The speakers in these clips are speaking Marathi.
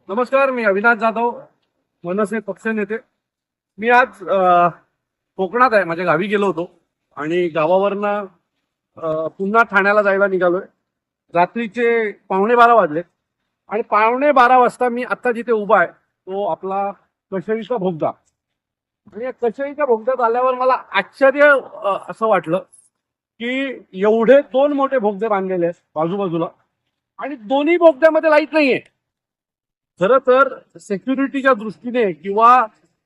नमस्कार, मी अविनाश जाधव, मनसे पक्ष नेते. मी आज कोकणात आहे, माझ्या गावी गेलो होतो आणि गावावरनं पुन्हा ठाण्याला जायला निघालोय. रात्रीचे 11:15 वाजले आणि 11:15 वाजता मी आता जिथे उभा आहे तो आपला कशेरीचा बोगदा. आणि या कशेरीच्या बोगद्यात आल्यावर मला आश्चर्य असं वाटलं की एवढे दोन मोठे बोगदे बांधलेले आहेत बाजूबाजूला आणि दोन्ही बोगद्यामध्ये लाईट नाहीये. खरं तर सिक्युरिटीच्या दृष्टीने किंवा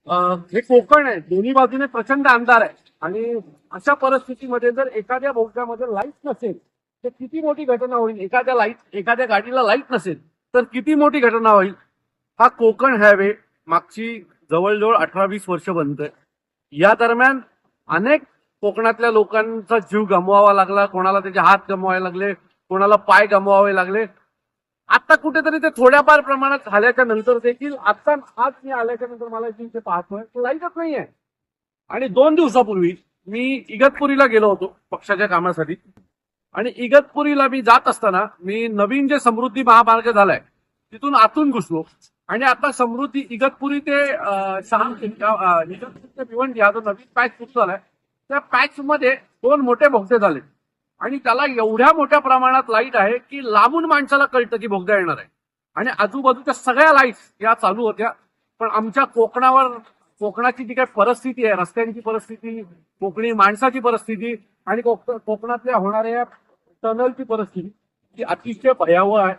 हे कोकण आहे, दोन्ही बाजूने प्रचंड अंधार आहे आणि अशा परिस्थितीमध्ये जर एखाद्या बोगद्यामध्ये लाईट नसेल तर किती मोठी घटना होईल. एखाद्या गाडीला लाईट नसेल तर किती मोठी घटना होईल. हा कोकण हायवे मागची जवळजवळ 18-20 वर्ष बनतोय. या दरम्यान अनेक कोकणातल्या लोकांचा जीव गमवावा लागला, कोणाला त्याचे हात गमवावे लागले, कोणाला पाय गमवावे लागले. आता कुठेतरी ते थोड्याफार प्रमाणात झाल्याच्या नंतर देखील आता आज मी आल्याच्या नंतर मला इथे पाहतोय लाईटच नाहीये. आणि 2 दिवसापूर्वी मी इगतपुरीला गेलो होतो पक्षाच्या कामासाठी आणि इगतपुरीला मी जात असताना मी नवीन जे समृद्धी महामार्ग झालाय तिथून आतून घुसलो आणि आता समृद्धी इगतपुरी ते भिवंडी हा जो नवीन पॅच सुरू झालाय त्या पॅच मध्ये 2 मोठे बोगदे झाले आणि त्याला एवढ्या मोठ्या प्रमाणात लाईट आहे की लांबून माणसाला कळतं की बोगदा येणार आहे. आणि आजूबाजूच्या सगळ्या लाईट्स या चालू होत्या. पण आमच्या कोकणाची जी काही परिस्थिती आहे, रस्त्यांची परिस्थिती, कोकणी माणसाची परिस्थिती आणि कोकणातल्या होणाऱ्या टनलची परिस्थिती ती अतिशय भयावह आहे.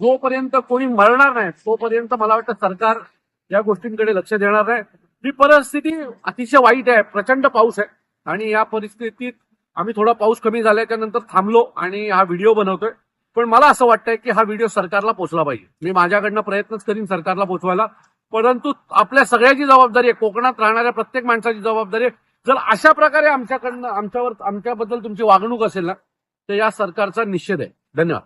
जोपर्यंत कोणी मरणार नाही तोपर्यंत मला वाटतं सरकार या गोष्टींकडे लक्ष देणार नाही. ही परिस्थिती अतिशय वाईट आहे. प्रचंड पाऊस आहे आणि या परिस्थितीत आम्ही थोडा पाऊस कमी झाल्याच्या नंतर थांबलो आणि हा व्हिडिओ बनवतोय. पण मला असं वाटतंय की हा व्हिडिओ सरकारला पोहोचला पाहिजे. मी माझ्याकडनं प्रयत्नच करीन सरकारला पोहोचवायला, परंतु आपल्या सगळ्याची जबाबदारी आहे, कोकणात राहणाऱ्या प्रत्येक माणसाची जबाबदारी आहे. जर अशा प्रकारे आमच्याबद्दल तुमची वागणूक असेल ना तर या सरकारचा निषेध आहे. धन्यवाद.